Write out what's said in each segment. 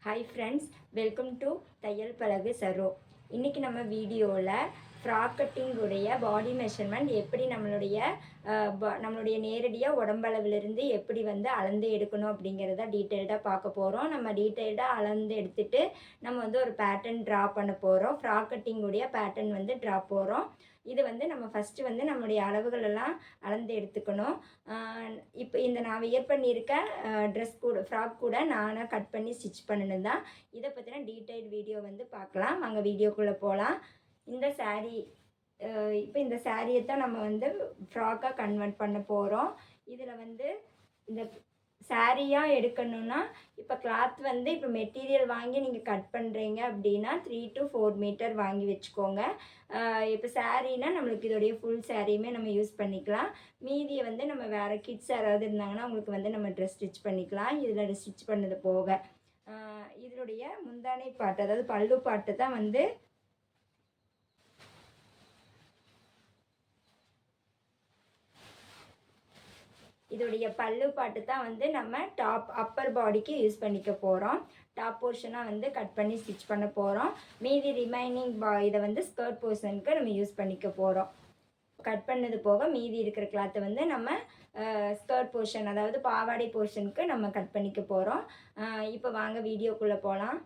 Hi friends, welcome to தையல் பழகு சரோ. இன்றைக்கி நம்ம வீடியோவில் ஃப்ராக் கட்டிங்குடைய பாடி மெஷர்மெண்ட் எப்படி நம்மளுடைய நேரடியாக உடம்பளவிலிருந்து எப்படி அளந்து எடுக்கணும் அப்படிங்கிறத டீட்டெயில்டாக பார்க்க போகிறோம். நம்ம டீட்டெயில்டாக அளந்து எடுத்துகிட்டு நம்ம ஒரு பேட்டர்ன் ட்ரா பண்ண போகிறோம். ஃப்ராக் கட்டிங்குடைய பேட்டர்ன் ட்ரா போகிறோம். இது நம்ம ஃபஸ்ட்டு நம்மளுடைய அளவுகளெல்லாம் அளந்து எடுத்துக்கணும். இப்போ நான் வியர் பண்ணியிருக்க ட்ரெஸ் கூட ஃப்ராக் கூட நானாக கட் பண்ணி ஸ்டிச் பண்ணினது தான். இதை பற்றின டீட்டெயில் வீடியோ பார்க்கலாம். அங்கே வீடியோக்குள்ளே போகலாம். இந்த சாரீ இப்போ இந்த சாரியை தான் நம்ம ஃப்ராக்காக கன்வெர்ட் பண்ண போகிறோம். இதில் இந்த சாரியாக எடுக்கணுன்னா இப்போ கிளாத் இப்போ மெட்டீரியல் வாங்கி நீங்கள் கட் பண்ணுறீங்க அப்படின்னா 3 to 4 மீட்டர் வாங்கி வச்சுக்கோங்க. இப்போ சாரீனா நம்மளுக்கு இதோடைய ஃபுல் சாரியுமே நம்ம யூஸ் பண்ணிக்கலாம். மீதியை நம்ம வேறு கிட்ஸ் யாராவது இருந்தாங்கன்னா அவங்களுக்கு நம்ம ட்ரெஸ் ஸ்டிச் பண்ணிக்கலாம். இதில் ஸ்டிச் பண்ணது போக இதனுடைய முந்தானை பாட்டு, அதாவது பல்லு பாட்டு தான் இதோடைய பல்லு பாட்டு தான் நம்ம டாப் அப்பர் பாடிக்கு யூஸ் பண்ணிக்க போகிறோம். டாப் போர்ஷனாக கட் பண்ணி ஸ்டிச் பண்ண போகிறோம். மீதி ரிமைனிங் இதை ஸ்கர்ட் போர்ஷனுக்கு நம்ம யூஸ் பண்ணிக்க போகிறோம். கட் பண்ணது போக மீதி இருக்கிற கிளாத்தை நம்ம ஸ்கர்ட் போர்ஷன், அதாவது பாவாடை போர்ஷனுக்கு நம்ம கட் பண்ணிக்க போகிறோம். இப்போ வாங்க வீடியோக்குள்ளே போகலாம்.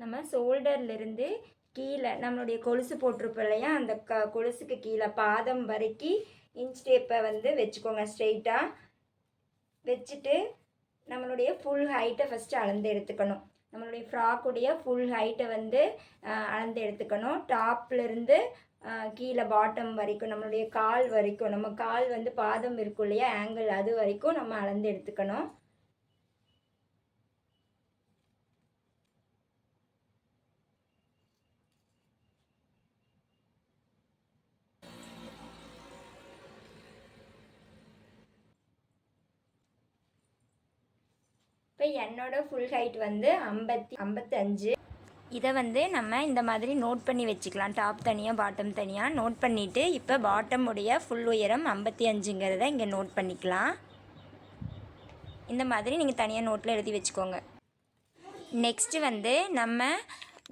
நம்ம ஷோல்டர்லேருந்து கீழே நம்மளுடைய கொலுசு போட்டிருப்போம் இல்லையா, அந்த கொலுசுக்கு கீழே பாதம் வரைக்கும் இன்ச் டேப்பை வச்சுக்கோங்க. ஸ்ட்ரெயிட்டாக வச்சுட்டு நம்மளுடைய ஃபுல் ஹைட்டை ஃபஸ்ட்டு அளந்து எடுத்துக்கணும். நம்மளுடைய ஃப்ராக்குடைய ஃபுல் ஹைட்டை அளந்து எடுத்துக்கணும். டாப்லேருந்து கீழே பாட்டம் வரைக்கும், நம்மளுடைய கால் வரைக்கும், நம்ம கால் பாதம் இருக்கும் இல்லையா, ஆங்கிள் அது வரைக்கும் நம்ம அளந்து எடுத்துக்கணும். இப்போ என்னோட ஃபுல் ஹைட் 55. இதை நம்ம இந்த மாதிரி நோட் பண்ணி வச்சுக்கலாம். டாப் தனியாக பாட்டம் தனியாக நோட் பண்ணிவிட்டு இப்போ பாட்டம் உடைய ஃபுல் உயரம் 55ங்கிறத இங்கே நோட் பண்ணிக்கலாம். இந்த மாதிரி நீங்கள் தனியாக நோட்டில் எழுதி வச்சுக்கோங்க. நெக்ஸ்ட்டு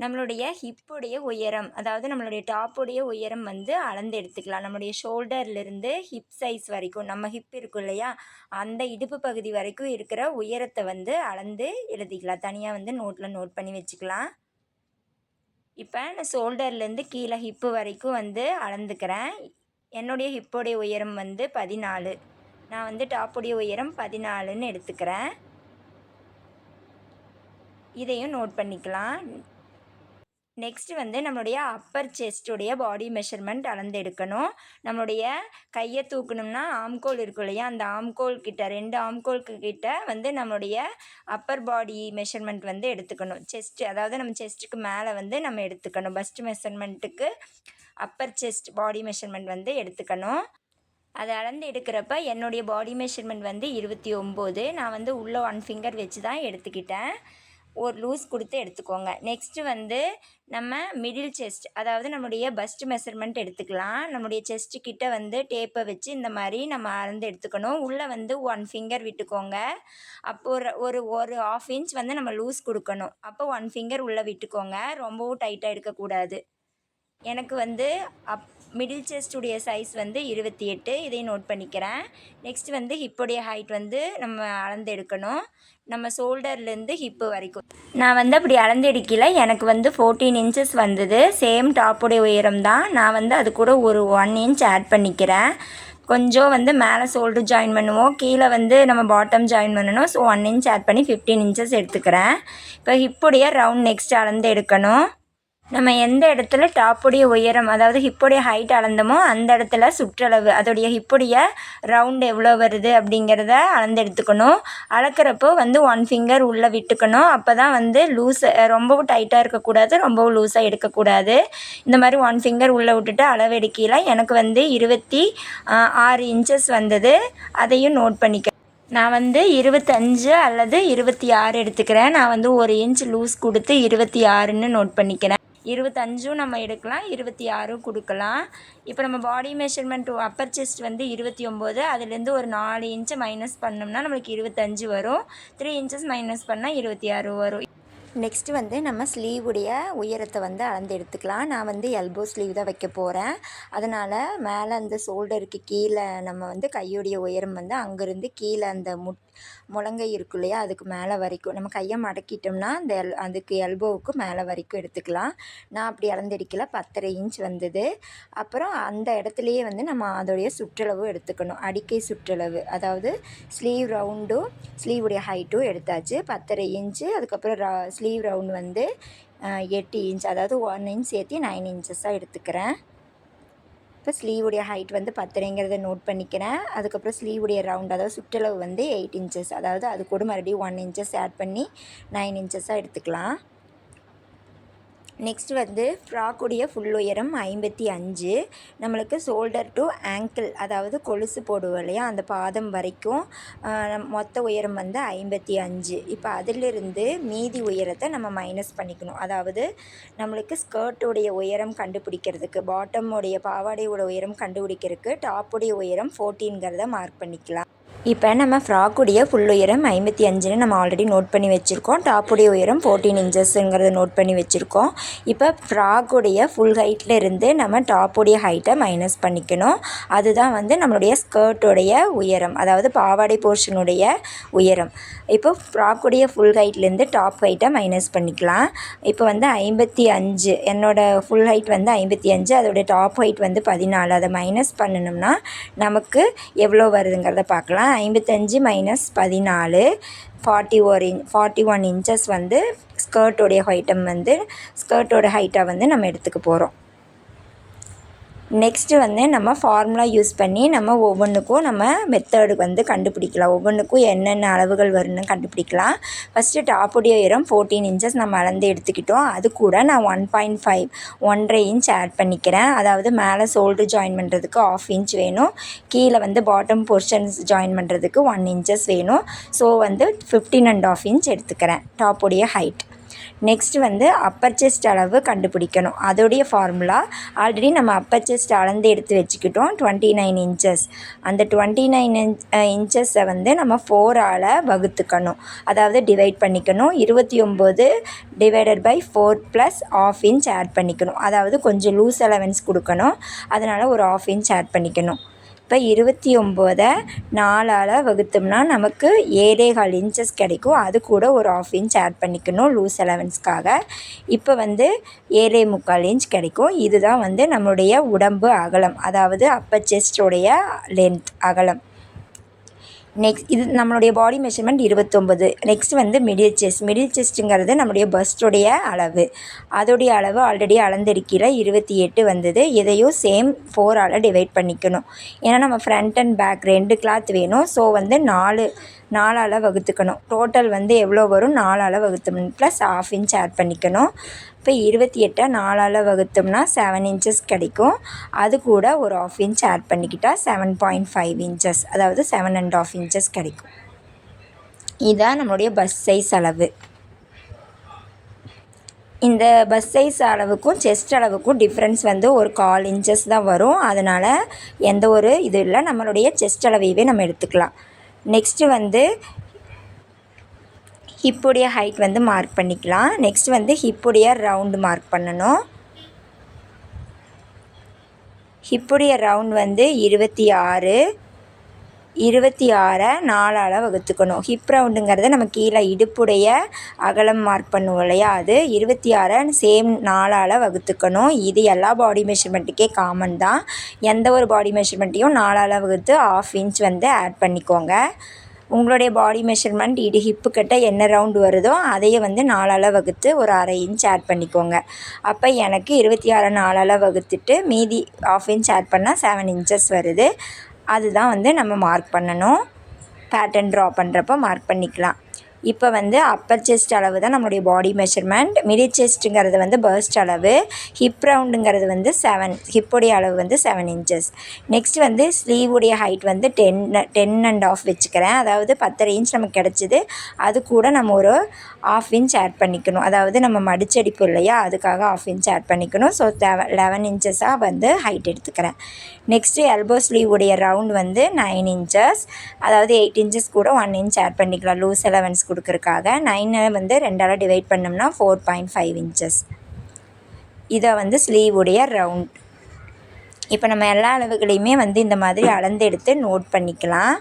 நம்மளுடைய ஹிப்புடைய உயரம், அதாவது நம்மளுடைய டாப்புடைய உயரம் அளந்து எடுத்துக்கலாம். நம்மளுடைய ஷோல்டர்லேருந்து ஹிப் சைஸ் வரைக்கும், நம்ம ஹிப் இருக்கும் இல்லையா, அந்த இடுப்பு பகுதி வரைக்கும் இருக்கிற உயரத்தை அளந்து எழுதிக்கலாம். தனியாக நோட்டில் நோட் பண்ணி வச்சுக்கலாம். இப்போ நான் ஷோல்டர்லேருந்து கீழே ஹிப்பு வரைக்கும் அளந்துக்கிறேன். என்னுடைய ஹிப்புடைய உயரம் 14. நான் டாப்புடைய உயரம் 14ன்னு எடுத்துக்கிறேன். இதையும் நோட் பண்ணிக்கலாம். நெக்ஸ்ட்டு நம்மளுடைய அப்பர் செஸ்ட்டுடைய பாடி மெஷர்மெண்ட் அளந்து எடுக்கணும். நம்மளுடைய கையை தூக்கணும்னா ஆம்கோல் இருக்கும் இல்லையா, அந்த ஆம்கோல் கிட்ட 2 ஆம்கோலுக்கு கிட்ட நம்மளுடைய அப்பர் பாடி மெஷர்மெண்ட் எடுத்துக்கணும். செஸ்ட்டு, அதாவது நம்ம செஸ்ட்டுக்கு மேலே நம்ம எடுத்துக்கணும். பஸ்ட் மெஷர்மெண்ட்டுக்கு அப்பர் செஸ்ட் பாடி மெஷர்மெண்ட் எடுத்துக்கணும். அதை அளந்து எடுக்கிறப்ப என்னுடைய பாடி மெஷர்மெண்ட் 29. நான் உள்ள 1 ஃபிங்கர் வச்சு தான் எடுத்துக்கிட்டேன். ஒரு லூஸ் கொடுத்து எடுத்துக்கோங்க. நெக்ஸ்ட்டு நம்ம மிடில் செஸ்ட், அதாவது நம்மளுடைய பஸ்ட் மெஷர்மெண்ட் எடுத்துக்கலாம். நம்மளுடைய செஸ்ட்டு கிட்ட டேப்பை வச்சு இந்த மாதிரி நம்ம அளந்து எடுத்துக்கணும். உள்ளே 1 ஃபிங்கர் விட்டுக்கோங்க. அப்போ ஒரு 1/2 இன்ச் நம்ம லூஸ் கொடுக்கணும். அப்போ 1 ஃபிங்கர் உள்ளே விட்டுக்கோங்க. ரொம்பவும் டைட்டாக எடுக்கக்கூடாது. எனக்கு மிடில் செஸ்ட்டுடைய சைஸ் 28. இதையும் நோட் பண்ணிக்கிறேன். நெக்ஸ்ட் ஹிப்புடைய ஹைட் நம்ம அளந்து எடுக்கணும். நம்ம ஷோல்டர்லேருந்து ஹிப்பு வரைக்கும் நான் அப்படி அளந்து எடுக்கல. எனக்கு 14 இன்ச்சஸ் வந்தது. சேம் டாப்புடைய உயரம் தான். நான் அது கூட ஒரு 1 இன்ச் ஆட் பண்ணிக்கிறேன். கொஞ்சம் மேலே ஷோல்டர் ஜாயின் பண்ணுவோம், கீழே நம்ம பாட்டம் ஜாயின் பண்ணணும். ஸோ 1 இன்ச் ஆட் பண்ணி 15 இன்ச்சஸ் எடுத்துக்கிறேன். இப்போ ஹிப்புடைய ரவுண்ட் நெக்ஸ்ட் அளந்து எடுக்கணும். நம்ம எந்த இடத்துல டாப்புடைய உயரம் அதாவது ஹிப்புடைய ஹைட் அளந்தோமோ அந்த இடத்துல சுற்றளவு அதோடைய ஹிப்புடைய ரவுண்ட் எவ்வளோ வருது அப்படிங்கிறத அளந்து எடுத்துக்கணும். அளக்கிறப்போ வந்து 1 ஃபிங்கர் உள்ளே விட்டுக்கணும். அப்போ தான் வந்து ரொம்பவும் டைட்டாக இருக்கக்கூடாது, ரொம்பவும் லூஸாக எடுக்கக்கூடாது. இந்த மாதிரி 1 ஃபிங்கர் உள்ளே விட்டுட்டு அளவு எடுக்கையில் எனக்கு வந்து 26 இன்ச்சஸ் வந்தது. அதையும் நோட் பண்ணிக்க. நான் வந்து 25 அல்லது 26 எடுத்துக்கிறேன். நான் வந்து 1 இன்ச் லூஸ் கொடுத்து 26ன்னு நோட் பண்ணிக்கிறேன். 25ம் நம்ம எடுக்கலாம், 26ம் கொடுக்கலாம். இப்போ நம்ம பாடி மெஷர்மெண்ட் அப்பர் செஸ்ட் வந்து 29, அதுலேருந்து ஒரு 4 இன்ச்சு மைனஸ் பண்ணோம்னா நம்மளுக்கு 25 வரும். 3 இன்ச்சஸ் மைனஸ் பண்ணால் 26 வரும். நெக்ஸ்ட்டு வந்து நம்ம ஸ்லீவுடைய உயரத்தை வந்து அளந்து எடுத்துக்கலாம். நான் வந்து எல்போ ஸ்லீவ் தான் வைக்க போகிறேன். அதனால் மேலே அந்த ஷோல்டருக்கு கீழே நம்ம வந்து கையுடைய உயரம் வந்து அங்கேருந்து கீழே அந்த முழங்கை இருக்கும் இல்லையா, அதுக்கு மேலே வரைக்கும் நம்ம கையை மடக்கிட்டோம்னா அதுக்கு எல்போவுக்கு மேலே வரைக்கும் எடுத்துக்கலாம். நான் அப்படி அளந்தெடுக்கல, 10.5 இன்ச் வந்தது. அப்புறம் அந்த இடத்துலையே வந்து நம்ம அதோடைய சுற்றளவு எடுத்துக்கணும். அடிக்கை சுற்றளவு அதாவது ஸ்லீவ் ரவுண்டும் ஸ்லீவுடைய ஹைட்டும் எடுத்தாச்சு. 10.5 இன்ச்சு. அதுக்கப்புறம் ஸ்லீவ் ரவுண்டு வந்து 8 இன்ச், அதாவது 1 இன்ச் சேர்த்து 9 இன்ச்சஸாக எடுத்துக்கிறேன். இப்போ ஸ்லீவுடைய ஹைட் வந்து 10.5ங்கிறத நோட் பண்ணிக்கிறேன். அதுக்கப்புறம் ஸ்லீவுடைய ரவுண்ட் அதாவது சுற்றளவு வந்து 8 இன்ச்சஸ், அதாவது அது கூட மறுபடியும் 1 இன்ச்சஸ் ஆட் பண்ணி 9 இன்ச்சஸாக எடுத்துக்கலாம். நெக்ஸ்ட் வந்து ஃப்ராக்குடைய ஃபுல் உயரம் 55. நம்மளுக்கு ஷோல்டர் டு ஆங்கிள் அதாவது கொலுசு போடுவோம் இல்லையா, அந்த பாதம் வரைக்கும் மொத்த உயரம் வந்து 55. இப்போ அதிலிருந்து மீதி உயரத்தை நம்ம மைனஸ் பண்ணிக்கணும். அதாவது நம்மளுக்கு ஸ்கர்ட்டுடைய உயரம் கண்டுபிடிக்கிறதுக்கு, பாட்டமுடைய பாவாடையோட உயரம் கண்டுபிடிக்கிறதுக்கு டாப்புடைய உயரம் 14ங்கிறத மார்க் பண்ணிக்கலாம். இப்போ நம்ம ஃப்ராக்குடைய ஃபுல் உயரம் 55ன்னு நம்ம ஆல்ரெடி நோட் பண்ணி வச்சுருக்கோம். டாப்புடைய உயரம் 14 இன்ச்சஸ்ங்கிறத நோட் பண்ணி வச்சுருக்கோம். இப்போ ஃப்ராக்குடைய ஃபுல் ஹைட்டில் இருந்து நம்ம டாப்புடைய ஹைட்டை மைனஸ் பண்ணிக்கணும். அதுதான் வந்து நம்மளுடைய ஸ்கர்ட்டுடைய உயரம், அதாவது பாவாடை போர்ஷனுடைய உயரம். இப்போ ஃப்ராக்குடைய ஃபுல் ஹைட்லேருந்து டாப் ஹைட்டை மைனஸ் பண்ணிக்கலாம். இப்போ வந்து 55, என்னோடய ஃபுல் ஹைட் வந்து 55, அதோடய டாப் ஹைட் வந்து 14. அதை மைனஸ் பண்ணணும்னா நமக்கு எவ்வளோ வருதுங்கிறத பார்க்கலாம். 55 மைனஸ் 14 41 இன்ச்சஸ் வந்து ஸ்கர்ட்டோடைய ஹைட்டாக வந்து நம்ம எடுத்துக்க போகிறோம். நெக்ஸ்ட்டு வந்து நம்ம ஃபார்முலா யூஸ் பண்ணி நம்ம ஒவ்வொன்றுக்கும் நம்ம மெத்தடு வந்து கண்டுபிடிக்கலாம். ஒவ்வொன்றுக்கும் என்னென்ன அளவுகள் வரும்னு கண்டுபிடிக்கலாம். ஃபஸ்ட்டு டாப்புடைய உயரம் 14 இன்ச்சஸ் நம்ம அளந்து எடுத்துக்கிட்டோம். அது கூட நான் 1.5 இன்ச் ஆட் பண்ணிக்கிறேன். அதாவது மேலே ஷோல்டர் ஜாயின் பண்ணுறதுக்கு 1/2 இன்ச் வேணும், கீழே வந்து பாட்டம் போர்ஷன்ஸ் ஜாயின் பண்ணுறதுக்கு 1 இன்ச்சஸ் வேணும். ஸோ வந்து 15.5 இன்ச் எடுத்துக்கிறேன் டாப்புடைய ஹைட். நெக்ஸ்ட் வந்து அப்பர் செஸ்ட் அளவு கண்டுபிடிக்கணும். அதோடைய ஃபார்முலா ஆல்ரெடி நம்ம அப்பர் செஸ்ட் அளந்து எடுத்து வச்சுக்கிட்டோம், 29 இன்ச்சஸ். அந்த 29 இன்ச்சஸை வந்து நம்ம 4ஆல் வகுத்துக்கணும், அதாவது டிவைட் பண்ணிக்கணும். 29 டிவைடட் பை 4 + 1/2 இன்ச் ஆட் பண்ணிக்கணும். அதாவது கொஞ்சம் லூஸ் அலவன்ஸ் கொடுக்கணும், அதனால் ஒரு 1/2 இன்ச் ஆட் பண்ணிக்கணும். இப்போ 29 4ஆல் வகுத்தோம்னா நமக்கு 7.25 இன்ச்சஸ் கிடைக்கும். அது கூட ஒரு 1/2 இன்ச் ஆட் பண்ணிக்கணும் லூஸ் அலவன்ஸ்க்காக. இப்போ வந்து 7.25 இன்ச் கிடைக்கும். இதுதான் வந்து நம்மளுடைய உடம்பு அகலம், அதாவது அப்பர் செஸ்டோடைய லென்த் அகலம். நெக்ஸ்ட் இது நம்மளுடைய பாடி மெஷர்மெண்ட் 29. நெக்ஸ்ட் வந்து மிடில் செஸ்ட்டுங்கிறது நம்மளுடைய பஸ்டோடைய அளவு. அதோடைய அளவு ஆல்ரெடி அளந்திருக்கிற 28 வந்தது. இதையும் சேம் 4ஆல் டிவைட் பண்ணிக்கணும். ஏன்னா நம்ம ஃப்ரண்ட் அண்ட் பேக் 2 கிளாத் வேணும். ஸோ வந்து 4ஆல் வகுத்துக்கணும். டோட்டல் வந்து எவ்வளோ வரும், 4ஆல் வகுத்தோம் ப்ளஸ் 1/2 இன்ச் ஆட் பண்ணிக்கணும். இப்போ 28 4ஆல் வகுத்தோம்னா 7 இன்ச்சஸ் கிடைக்கும். அது கூட ஒரு 1/2 இன்ச் ஆட் பண்ணிக்கிட்டால் 7.5 இன்ச்சஸ், அதாவது 7.5 இன்ச்சஸ் கிடைக்கும். இதுதான் நம்மளுடைய பஸ் சைஸ் அளவு. இந்த பஸ் சைஸ் அளவுக்கும் செஸ்ட் அளவுக்கும் டிஃப்ரென்ஸ் வந்து ஒரு 1/4 இன்ச்சஸ் தான் வரும். அதனால் எந்த ஒரு இது இல்லை, நம்மளுடைய செஸ்ட் அளவையவே நம்ம எடுத்துக்கலாம். நெக்ஸ்ட்டு வந்து ஹிப்புடைய ஹைட் வந்து மார்க் பண்ணிக்கலாம். நெக்ஸ்ட் வந்து ஹிப்புடைய ரவுண்டு மார்க் பண்ணணும். ஹிப்புடைய ரவுண்ட் வந்து 26 4ஆல் வகுத்துக்கணும். ஹிப் ரவுண்டுங்கிறத நம்ம கீழே இடுப்புடைய அகலம் மார்க் பண்ணுவோம் இல்லையா, அது 26 சேம் 4ஆல் வகுத்துக்கணும். இது எல்லா பாடி மெஷர்மெண்ட்டுக்கே காமன் தான். எந்த ஒரு பாடி மெஷர்மெண்ட்டையும் 4ஆல் வகுத்து 1/2 இன்ச் வந்து ஆட் பண்ணிக்கோங்க. உங்களுடைய பாடி மெஷர்மெண்ட் ஹிப்பு கிட்ட என்ன ரவுண்டு வருதோ அதையே வந்து 4ஆல் வகுத்து ஒரு 1/2 இன்ச் ஆட் பண்ணிக்கோங்க. அப்போ எனக்கு 26 4ஆல் வகுத்துட்டு மீதி 1/2 இன்ச் ஆட் பண்ணால் 7 இன்ச்சஸ் வருது. அதுதான் வந்து நம்ம மார்க் பண்ணணும். பேட்டர்ன் ட்ரா பண்ணுறப்போ மார்க் பண்ணிக்கலாம். இப்போ வந்து அப்பர் செஸ்ட் அளவு தான் நம்மளுடைய பாடி மெஷர்மெண்ட். மிடில் செஸ்ட்டுங்கிறது வந்து பர்ஸ்ட் அளவு. ஹிப் ரவுண்டுங்கிறது வந்து 7, ஹிப்போடைய அளவு வந்து 7 இன்ச்சஸ். நெக்ஸ்ட் வந்து ஸ்லீவுடைய ஹைட் வந்து 10.5 வச்சுக்கிறேன். அதாவது 10.5 இன்ச் நமக்கு கிடச்சிது. அது கூட நம்ம ஒரு 1/2 இன்ச் ஆட் பண்ணிக்கணும். அதாவது நம்ம மடிச்சடிப்பு இல்லையா, அதுக்காக 1/2 இன்ச் ஆட் பண்ணிக்கணும். ஸோ 11 இன்ச்சஸாக வந்து ஹைட் எடுத்துக்கிறேன். நெக்ஸ்ட்டு எல்போ ஸ்லீவுடைய ரவுண்ட் வந்து 9 இன்ச்சஸ். அதாவது 8 இன்ச்சஸ் கூட 1 இன்ச் ஆட் பண்ணிக்கலாம் லூஸ் அலவன்ஸ் கொடுக்கறக்காக. 9 வந்து 2ஆல் டிவைட் பண்ணோம்னா 4.5 இன்ச்சஸ். இதை வந்து ஸ்லீவுடைய ரவுண்ட். இப்போ நம்ம எல்லா அளவுகளையுமே வந்து இந்த மாதிரி அளந்து எடுத்து நோட் பண்ணிக்கலாம்.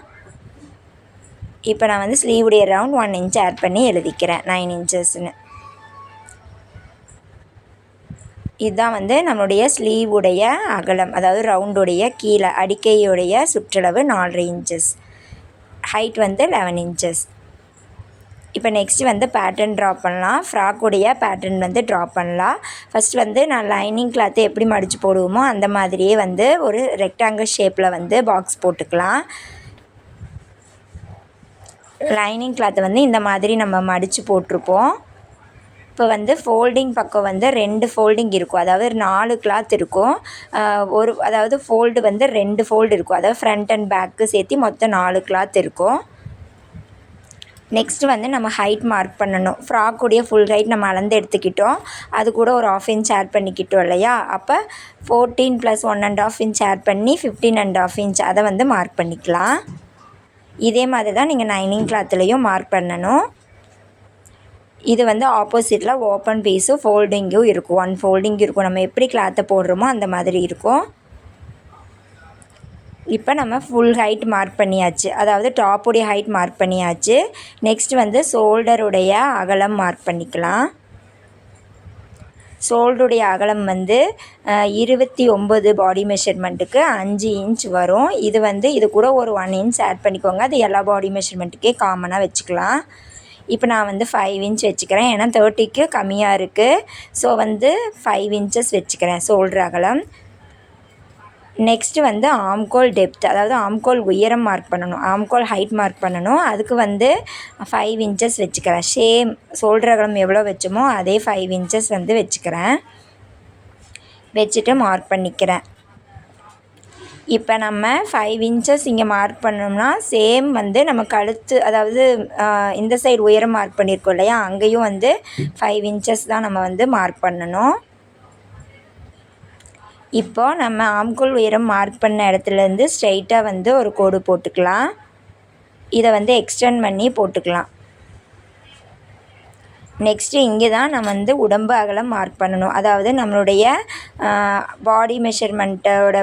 இப்போ நான் வந்து ஸ்லீவுடைய ரவுண்ட் 1 இன்ச் ஆட் பண்ணி எழுதிக்கிறேன் 9 இன்ச்சஸ்ன்னு. இதுதான் வந்து நம்மளுடைய ஸ்லீவுடைய அகலம், அதாவது ரவுண்டுடைய கீழே அடிக்கையுடைய சுற்றளவு 4.5 இன்ச்சஸ். ஹைட் வந்து 11 இன்ச்சஸ். இப்போ நெக்ஸ்ட்டு வந்து பேட்டர்ன் ட்ரா பண்ணலாம். ஃப்ராக்குடைய பேட்டர்ன் வந்து ட்ரா பண்ணலாம். ஃபஸ்ட் வந்து நான் லைனிங் கிளாத்தை எப்படி மடித்து போடுவோமோ அந்த மாதிரியே வந்து ஒரு ரெக்டாங்கிள் ஷேப்பில் வந்து பாக்ஸ் போட்டுக்கலாம். லைனிங் கிளாத்தை வந்து இந்த மாதிரி நம்ம மடித்து போட்டிருப்போம். இப்போ வந்து ஃபோல்டிங் பக்கம் வந்து 2 ஃபோல்டிங் இருக்கும். அதாவது 4 கிளாத் இருக்கும். அதாவது ஃபோல்டு வந்து 2 ஃபோல்டு இருக்கும். அதாவது ஃப்ரண்ட் அண்ட் பேக்கு சேர்த்து மொத்தம் 4 கிளாத் இருக்கும். நெக்ஸ்ட்டு வந்து நம்ம ஹைட் மார்க் பண்ணணும். ஃப்ராக்குடைய ஃபுல் ஹைட் நம்ம அளந்து எடுத்துக்கிட்டோம். அது கூட ஒரு 1/2 இன்ச் ஆட் பண்ணிக்கிட்டோம் இல்லையா. அப்போ 14 + 1.5 இன்ச் ஆட் பண்ணி 15.5 இன்ச் அதை வந்து மார்க் பண்ணிக்கலாம். இதே மாதிரி தான் நீங்கள் லைனிங் கிளாத்துலேயும் மார்க் பண்ணணும். இது வந்து ஆப்போசிட்டில் ஓப்பன் பீஸும் ஃபோல்டிங்கும் இருக்கும். 1 ஃபோல்டிங் இருக்கும். நம்ம எப்படி கிளாத்தை போடுறோமோ அந்த மாதிரி இருக்கும். இப்போ நம்ம ஃபுல் ஹைட் மார்க் பண்ணியாச்சு. அதாவது டாப்புடைய ஹைட் மார்க் பண்ணியாச்சு. நெக்ஸ்ட் வந்து ஷோல்டருடைய அகலம் மார்க் பண்ணிக்கலாம். ஷோல்டருடைய அகலம் வந்து 29 பாடி மெஷர்மெண்ட்டுக்கு 5 இன்ச் வரும். இது கூட ஒரு 1 இன்ச் ஆட் பண்ணிக்கோங்க. அது எல்லா பாடி மெஷர்மெண்ட்டுக்கே காமனாக வச்சுக்கலாம். இப்போ நான் வந்து 5 இன்ச் வச்சுக்கிறேன். ஏன்னா 30க்கு கம்மியாக இருக்குது. ஸோ வந்து 5 இன்ச்சஸ் வச்சுக்கிறேன் ஷோல்டர் அகலம். நெக்ஸ்ட்டு வந்து ஆம்கோல் டெப்த், அதாவது ஆம்கோல் உயரம் மார்க் பண்ணணும். ஆம்கோல் ஹைட் மார்க் பண்ணணும். அதுக்கு வந்து 5 இன்ச்சஸ் வச்சுக்கிறேன். ஷோல்டர் அகலம் எவ்வளோ வச்சோமோ அதே 5 இன்ச்சஸ் வந்து வச்சுக்கிறேன். வச்சுட்டு மார்க் பண்ணிக்கிறேன். இப்போ நம்ம 5 இன்ச்சஸ் இங்கே மார்க் பண்ணோம்னா சேம் வந்து நம்ம கழுத்து, அதாவது இந்த சைடு உயரம் மார்க் பண்ணியிருக்கோம் இல்லையா, அங்கேயும் வந்து 5 இன்ச்சஸ் தான் நம்ம வந்து மார்க் பண்ணணும். இப்போ நம்ம ஆம்கோல் உயரம் மார்க் பண்ண இடத்துலேருந்து ஸ்ட்ரைட்டாக வந்து ஒரு கோடு போட்டுக்கலாம். இதை வந்து எக்ஸ்டெண்ட் பண்ணி போட்டுக்கலாம். நெக்ஸ்ட்டு இங்கே தான் நம்ம வந்து உடம்பு அகலம் மார்க் பண்ணணும். அதாவது நம்மளுடைய பாடி மெஷர்மெண்ட்டோட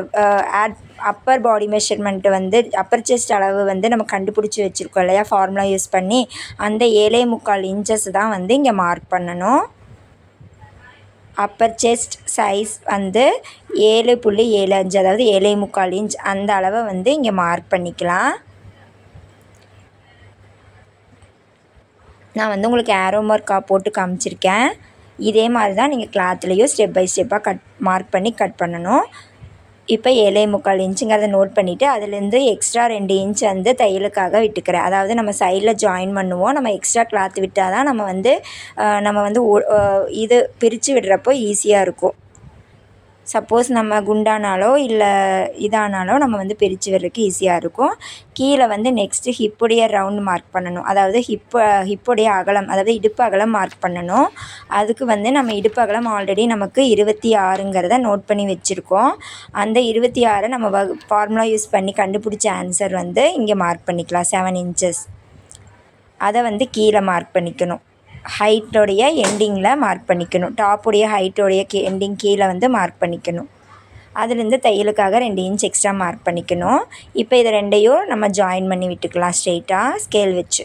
அப்பர் பாடி மெஷர்மெண்ட்டு வந்து அப்பர் செஸ்ட் அளவு வந்து நம்ம கண்டுபிடிச்சி வச்சுருக்கோம் இல்லையா ஃபார்முலா யூஸ் பண்ணி, அந்த 7.25 இன்ச்சஸ் தான் வந்து இங்கே மார்க் பண்ணணும். அப்பர் செஸ்ட் சைஸ் வந்து 7.75, அதாவது 7.25 இன்ச் அந்த அளவை வந்து இங்கே மார்க் பண்ணிக்கலாம். நான் வந்து உங்களுக்கு ஏரோ மார்க்காக போட்டு காமிச்சிருக்கேன். இதே மாதிரி தான் நீங்கள் கிளாத்லேயும் ஸ்டெப் பை ஸ்டெப்பாக மார்க் பண்ணி கட் பண்ணணும். இப்போ 7.25 இன்ச்சுங்கிறத நோட் பண்ணிவிட்டு அதுலேருந்து எக்ஸ்ட்ரா 2 இன்ச் வந்து தையலுக்காக விட்டுக்கிறேன். அதாவது நம்ம சைடில் ஜாயின் பண்ணுவோம். நம்ம எக்ஸ்ட்ரா கிளாத் விட்டால் தான் நம்ம வந்து இது பிரித்து விடுறப்போ ஈஸியாக இருக்கும். சப்போஸ் நம்ம குண்டானாலோ இல்லை இதானாலோ நம்ம வந்து பிரித்து விடுறதுக்கு ஈஸியாக இருக்கும். கீழே வந்து நெக்ஸ்ட்டு ஹிப்புடைய ரவுண்ட் மார்க் பண்ணணும். அதாவது ஹிப்புடைய அகலம், அதாவது இடுப்பு அகலம் மார்க் பண்ணணும். அதுக்கு வந்து நம்ம இடுப்பு அகலம் ஆல்ரெடி நமக்கு 26ங்கிறத நோட் பண்ணி வச்சுருக்கோம். அந்த 26 நம்ம ஃபார்முலா யூஸ் பண்ணி கண்டுபிடிச்ச ஆன்சர் வந்து இங்கே மார்க் பண்ணிக்கலாம் 7 இன்ச்சஸ். அதை வந்து கீழே மார்க் பண்ணிக்கணும். ஹைட்டோடைய எண்டிங்கில் மார்க் பண்ணிக்கணும். டாப்புடைய ஹைட்டோடைய எண்டிங் கீழே வந்து மார்க் பண்ணிக்கணும். அதுலேருந்து தையலுக்காக 2 இன்ச் எக்ஸ்ட்ரா மார்க் பண்ணிக்கணும். இப்போ இதை ரெண்டையும் நம்ம ஜாயின் பண்ணி விட்டுக்கலாம் ஸ்ட்ரெயிட்டாக ஸ்கேல் வச்சு.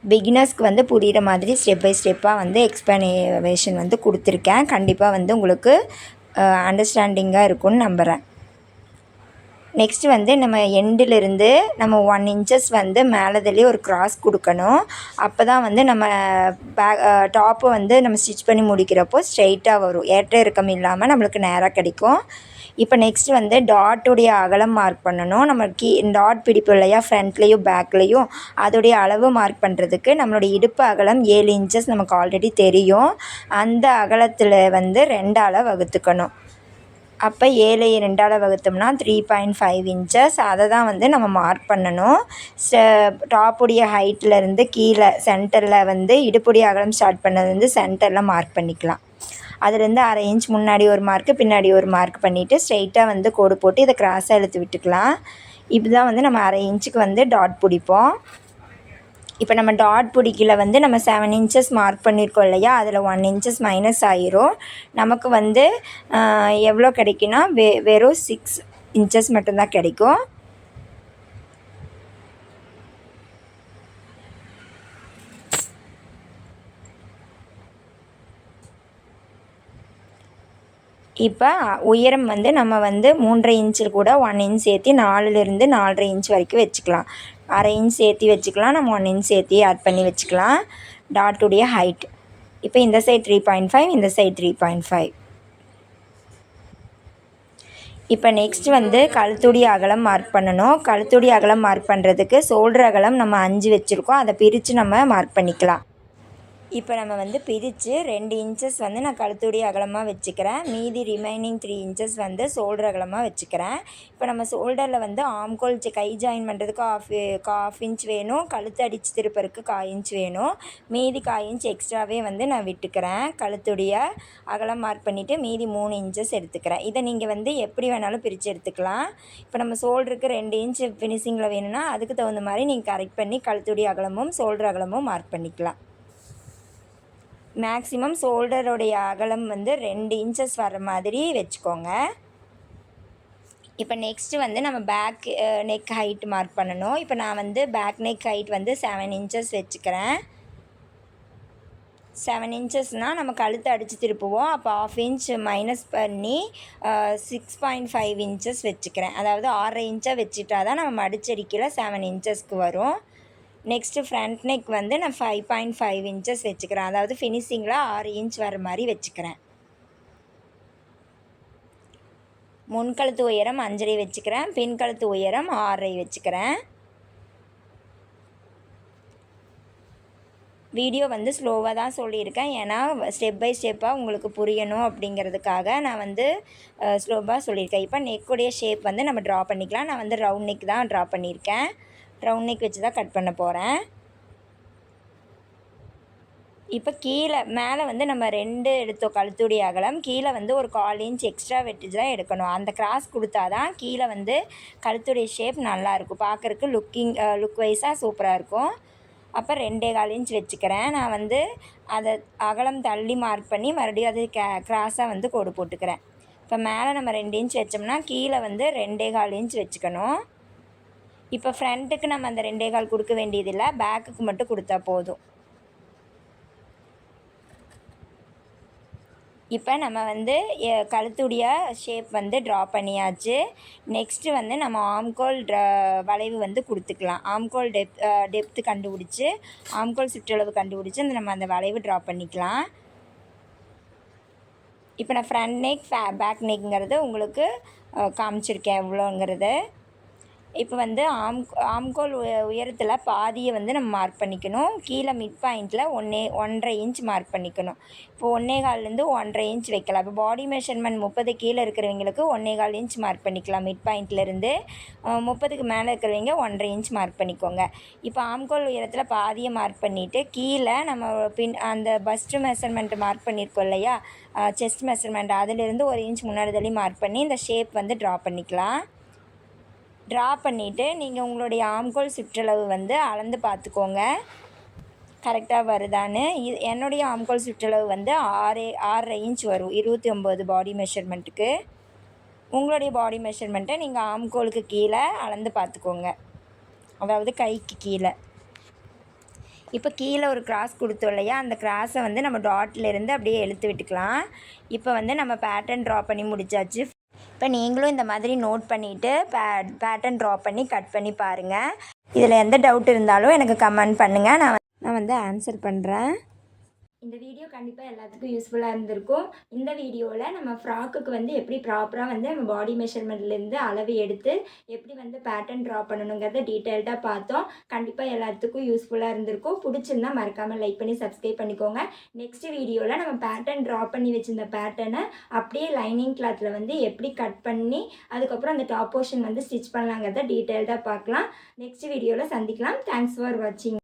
பிகினர்ஸ்க்கு வந்து புரிகிற மாதிரி ஸ்டெப் பை ஸ்டெப்பாக வந்து எக்ஸ்ப்ளனேஷன் வந்து கொடுத்துருக்கேன். கண்டிப்பாக வந்து உங்களுக்கு அண்டர்ஸ்டாண்டிங்காக இருக்கும்னு நம்புகிறேன். நெக்ஸ்ட் வந்து நம்ம எண்டிலிருந்து நம்ம 1 இன்ச்சஸ் வந்து மேலதுலேயே ஒரு கிராஸ் கொடுக்கணும். அப்போ தான் வந்து நம்ம டாப்பை வந்து நம்ம ஸ்டிச் பண்ணி முடிக்கிறப்போ ஸ்ட்ரெயிட்டாக வரும், ஏற்ற இறக்கம் இல்லாமல் நம்மளுக்கு நேராக கிடைக்கும். இப்போ நெக்ஸ்ட் வந்து டாட்டுடைய அகலம் மார்க் பண்ணணும். நம்ம டாட் பிடிப்பு இல்லையா, ஃப்ரண்ட்லேயும் பேக்லேயும், அதோடைய அளவு மார்க் பண்ணுறதுக்கு நம்மளுடைய இடுப்பு அகலம் 7 இன்ச்சஸ் நமக்கு ஆல்ரெடி தெரியும். அந்த அகலத்தில் வந்து 2ஆல் வகுத்துக்கணும். அப்போ 7 2ஆல் வகுத்தோம்னா 3.5 இன்ச்சஸ். அதை தான் வந்து நம்ம மார்க் பண்ணணும். டாப்புடைய ஹைட்லேருந்து கீழே சென்டரில் வந்து இடுப்புடைய அகலம் ஸ்டார்ட் பண்ணது வந்து சென்டரில் மார்க் பண்ணிக்கலாம். அதுலேருந்து 1/2 இன்ச் முன்னாடி ஒரு மார்க்கு பின்னாடி ஒரு மார்க் பண்ணிவிட்டு ஸ்ட்ரெயிட்டாக வந்து கோடு போட்டு இதை கிராஸாக இழுத்து விட்டுக்கலாம். இப்படி தான் வந்து நம்ம 1/2 இன்ச்சுக்கு வந்து டாட் பிடிப்போம். இப்போ நம்ம டாட் பிடிக்கல வந்து நம்ம 7 இன்ச்சஸ் மார்க் பண்ணியிருக்கோம் இல்லையா, அதில் 1 இன்ச்சஸ் மைனஸ் ஆயிரும். நமக்கு வந்து எவ்வளோ கிடைக்குன்னா வெறும் 6 இன்ச்சஸ் மட்டும்தான் கிடைக்கும். இப்போ உயரம் வந்து நம்ம வந்து 3.5 இன்ச்சில் கூட 1 இன்ச் சேர்த்து 4லேருந்து 4.5 இன்ச் வரைக்கும் வச்சுக்கலாம். 1/2 இன்ச் சேர்த்து வச்சுக்கலாம், நம்ம 1 இன்ச் சேர்த்து ஆட் பண்ணி வச்சுக்கலாம் டாட்டுடைய ஹைட். இப்போ இந்த சைட் 3.5, இந்த சைட் 3.5. இப்போ நெக்ஸ்ட் வந்து கழுத்துடைய அகலம் மார்க் பண்ணணும். கழுத்துடைய அகலம் மார்க் பண்ணுறதுக்கு ஷோல்டர் அகலம் நம்ம 5 வச்சுருக்கோம், அதை பிரித்து நம்ம மார்க் பண்ணிக்கலாம். இப்போ நம்ம வந்து பிரித்து 2 இன்ச்சஸ் வந்து நான் கழுத்துடைய அகலமாக வச்சுக்கிறேன். மீதி ரிமைனிங் 3 இன்ச்சஸ் வந்து ஷோல்டர் அகலமாக வச்சுக்கிறேன். இப்போ நம்ம ஷோல்டரில் வந்து ஆம்கோல் கை ஜாயின் பண்ணுறதுக்கு காஃப் இன்ச் வேணும், கழுத்து அடித்து திருப்பறதுக்கு 1/4 இன்ச் வேணும். மீதி 1/4 இன்ச் எக்ஸ்ட்ராவே வந்து நான் விட்டுக்கிறேன். கழுத்துடைய அகலம் மார்க் பண்ணிவிட்டு மீதி 3 இன்ச்சஸ் எடுத்துக்கிறேன். இதை நீங்கள் வந்து எப்படி வேணாலும் பிரித்து எடுத்துக்கலாம். இப்போ நம்ம ஷோல்டருக்கு 2 இன்ச் ஃபினிஷிங்கில் வேணும்னா அதுக்கு தகுந்த மாதிரி நீங்கள் கரெக்ட் பண்ணி கழுத்துடைய அகலமும் ஷோல்டர் அகலமும் மார்க் பண்ணிக்கலாம். மேக்ஸிமம் ஷோல்டருடைய அகலம் வந்து 2 இன்ச்சஸ் வர மாதிரி வச்சுக்கோங்க. இப்போ நெக்ஸ்ட்டு வந்து நம்ம பேக் நெக் ஹைட் மார்க் பண்ணணும். இப்போ நான் வந்து பேக் நெக் ஹைட் வந்து 7 இன்ச்சஸ் வச்சுக்கிறேன். 7 இன்ச்சஸ்னால் நம்ம கழுத்தை அடித்து திருப்புவோம். அப்போ 1/2 இன்ச் மைனஸ் பண்ணி 6.5 இன்ச்சஸ் வச்சுக்கிறேன். அதாவது 6.5 இன்ச்சாக வச்சுட்டா தான் நம்ம மடிச்சடிக்கல 7 இன்ச்சஸ்க்கு வரும். நெக்ஸ்ட்டு ஃப்ரண்ட் நெக் வந்து நான் 5.5 இன்ச்சஸ் வச்சுக்கிறேன். அதாவது ஃபினிஷிங்கில் 6 இன்ச் வர மாதிரி வச்சுக்கிறேன். முன்கழுத்து உயரம் 5.5 வச்சுக்கிறேன், பின்கழுத்து உயரம் 6.5 வச்சுக்கிறேன். வீடியோ வந்து ஸ்லோவாக தான் சொல்லியிருக்கேன், ஏன்னா ஸ்டெப் பை ஸ்டெப்பாக உங்களுக்கு புரியணும் அப்படிங்கிறதுக்காக நான் வந்து ஸ்லோவாக சொல்லியிருக்கேன். இப்போ நெக்குடைய ஷேப் வந்து நம்ம ட்ரா பண்ணிக்கலாம். நான் வந்து ரவுண்ட் நெக் தான் ட்ரா பண்ணியிருக்கேன். ரவுண்ட் நெக் வச்சு தான் கட் பண்ண போகிறேன். இப்போ கீழே மேலே வந்து நம்ம 2 எடுத்தோம் கழுத்துடைய அகலம், கீழே வந்து ஒரு 1/4 இன்ச் எக்ஸ்ட்ரா வெட்டி தான் எடுக்கணும். அந்த கிராஸ் கொடுத்தா தான் கீழே வந்து கழுத்துடைய ஷேப் நல்லாயிருக்கும், பார்க்குறக்கு லுக் வைஸாக சூப்பராக இருக்கும். அப்போ 2.25 இன்ச் வச்சுக்கிறேன். நான் வந்து அதை அகலம் தள்ளி மார்க் பண்ணி மறுபடியும் அது கிராஸாக வந்து கோடு போட்டுக்கிறேன். இப்போ மேலே நம்ம 2 இன்ச் வச்சோம்னா கீழே வந்து 2.25 இன்ச் வச்சுக்கணும். இப்போ ஃப்ரண்ட்டுக்கு நம்ம அந்த 2.25 கொடுக்க வேண்டியதில்லை, பேக்குக்கு மட்டும் கொடுத்தா போதும். இப்போ நம்ம வந்து கழுத்துடைய ஷேப் வந்து ட்ரா பண்ணியாச்சு. நெக்ஸ்ட்டு வந்து நம்ம ஆம்கோல் வளைவு வந்து கொடுத்துக்கலாம். ஆம்கோல் டெப்த்து கண்டுபிடிச்சி, ஆம்கோல் சுற்றளவு கண்டுபிடிச்சி நம்ம அந்த வளைவு ட்ரா பண்ணிக்கலாம். இப்போ நான் ஃப்ரண்ட் நெக் பேக் நெக்ங்கிறது உங்களுக்கு காமிச்சிருக்கேன் எவ்வளோங்கிறது. இப்போ வந்து ஆம்கோல் உயரத்தில் பாதியை வந்து நம்ம மார்க் பண்ணிக்கணும். கீழே மிட் பாயிண்ட்டில் 1.5 இன்ச் மார்க் பண்ணிக்கணும். இப்போ 1.25லேருந்து 1.5 இன்ச் வைக்கலாம். இப்போ பாடி மெஷர்மெண்ட் 30 கீழே இருக்கிறவங்களுக்கு 1.25 இன்ச் மார்க் பண்ணிக்கலாம் மிட் பாயிண்ட்லேருந்து. 30க்கு மேலே இருக்கிறவங்க 1.5 இன்ச் மார்க் பண்ணிக்கோங்க. இப்போ ஆம்கோல் உயரத்தில் பாதியை மார்க் பண்ணிவிட்டு கீழே நம்ம அந்த பஸ்ட்டு மெஷர்மெண்ட் மார்க் பண்ணியிருக்கோம் இல்லையா, செஸ்ட் மெஷர்மெண்ட், அதிலிருந்து 1 இன்ச் முன்னாடி தள்ளி மார்க் பண்ணி இந்த ஷேப் வந்து ட்ரா பண்ணிக்கலாம். ட்ரா பண்ணிவிட்டு நீங்கள் உங்களுடைய ஆம்கோல் சுற்றளவு வந்து அளந்து பார்த்துக்கோங்க கரெக்டாக வருதான்னு. என்னுடைய ஆம்கோல் சுற்றளவு வந்து 6.5 இன்ச் வரும் 29 பாடி மெஷர்மெண்ட்டுக்கு. உங்களுடைய பாடி மெஷர்மெண்ட்டை நீங்கள் ஆம்கோலுக்கு கீழே அளந்து பார்த்துக்கோங்க, அதாவது கைக்கு கீழே. இப்போ கீழே ஒரு கிராஸ் கொடுத்தோம் இல்லையா, அந்த கிராஸை வந்து நம்ம டாட்லேருந்து அப்படியே இழுத்து விட்டுக்கலாம். இப்போ வந்து நம்ம பேட்டர்ன் ட்ரா பண்ணி முடிச்சாச்சு. இப்போ நீங்களும் இந்த மாதிரி நோட் பண்ணிவிட்டு பேட்டர்ன் ட்ரா பண்ணி கட் பண்ணி பாருங்கள். இதில் எந்த டவுட் இருந்தாலும் எனக்கு கமெண்ட் பண்ணுங்கள், நான் வந்து ஆன்சர் பண்ணுறேன். இந்த வீடியோ கண்டிப்பாக எல்லாத்துக்கும் யூஸ்ஃபுல்லாக இருந்திருக்கும். இந்த வீடியோவில் நம்ம ஃப்ராக்குக்கு வந்து எப்படி ப்ராப்பராக வந்து நம்ம பாடி மெஷர்மெண்ட்லேருந்து அளவு எடுத்து எப்படி வந்து பேட்டர்ன் ட்ரா பண்ணணுங்கிறத டீட்டெயில்டாக பார்த்தோம். கண்டிப்பாக எல்லாத்துக்கும் யூஸ்ஃபுல்லாக இருந்திருக்கும். பிடிச்சிருந்தா மறக்காமல் லைக் பண்ணி சப்ஸ்கிரைப் பண்ணிக்கோங்க. நெக்ஸ்ட் வீடியோவில் நம்ம பேட்டர்ன் ட்ரா பண்ணி வச்சுருந்த பேட்டர்னை அப்படியே லைனிங் கிளாத்தில் வந்து எப்படி கட் பண்ணி அதுக்கப்புறம் அந்த டாப் போர்ஷன் வந்து ஸ்டிச் பண்ணலாங்கிறத டீட்டெயில்டாக பார்க்கலாம். நெக்ஸ்ட் வீடியோவில் சந்திக்கலாம். தேங்க்ஸ் ஃபார் வாட்சிங்.